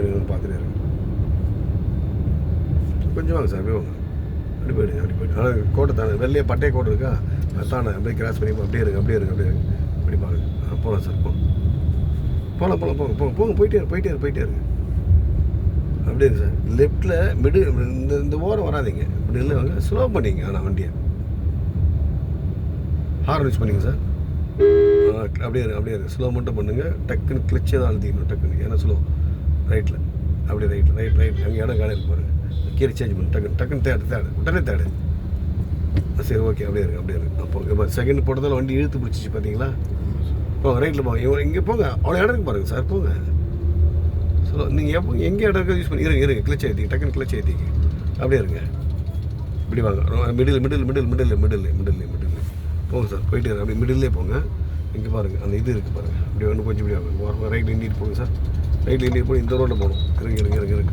இருங்க பார்த்துட்டே இருங்க. கொஞ்சம் வாங்க சார், அப்படியே வாங்க. அப்படி போயிடுங்க, அப்படி போயிடுங்க. ஆனால் கோட்டை தானே வெள்ளையே பட்டையை கோட்டை இருக்கா, தானே அப்படியே கிராஸ் பண்ணி அப்படியே இருங்க, அப்படியே இருங்க, அப்படியே இருங்க. அப்படி பாருங்க. போகலாம் சார், போகலாம் போகலாம் போங்க போங்க போங்க போயிட்டே இருங்க. அப்படியே இருக்கு சார். லெஃப்ட்டில் இந்த ஓரம் வராதிங்க, இப்படி இல்லை வாங்க. ஸ்லோ பண்ணிங்க ஆனால் வண்டியை ஹார்ன் யூஸ் பண்ணிங்க சார். அப்படியே இருக்கு. ஸ்லோ மட்டும் பண்ணுங்கள். டக்குன்னு கிளச்சே தான் அழுத்திக்கணும் டக்குன்னு, ஏன்னா ஸ்லோ. ரைட்டில் அப்படியே ரைட் அங்கே இடம் காலையில் பாருங்கள். கீரை சேஞ்ச் பண்ணு டக்குன்னு தேடு உடனே தேடு. சரி, ஓகே. அப்படியே இருக்கு. அப்போ இப்போ செகண்ட் போட்டதால் வண்டி இழுத்து பிடிச்சிச்சு பார்த்தீங்களா? போங்க, ரைட்டில் போங்க. இங்கே போங்க, அவ்வளோ இடம் இருக்கு பாருங்கள் சார். போங்க. ஸ்லோ. நீங்கள் எப்போ எங்கே இடம் இருக்க யூஸ் பண்ணி இருங்க. கிளச் ஏற்றிங்க, டக்குன்னு கிளச் ஏற்றிங்க. அப்படியே இருங்க. இப்படி வாங்க. மிடில் போங்க சார். போயிட்டு அப்படி மிடில்லே போங்க. இங்கே பாருங்கள், அந்த இது இருக்குது பாருங்கள். இப்படி ஒன்று கொஞ்சம் இப்படி வாங்க. ரைட்டில் இண்டிட்டு போங்க சார். ரைட்டில் இண்டிட்டு போய் இந்த ரோட்டில் போகணும். இருங்க.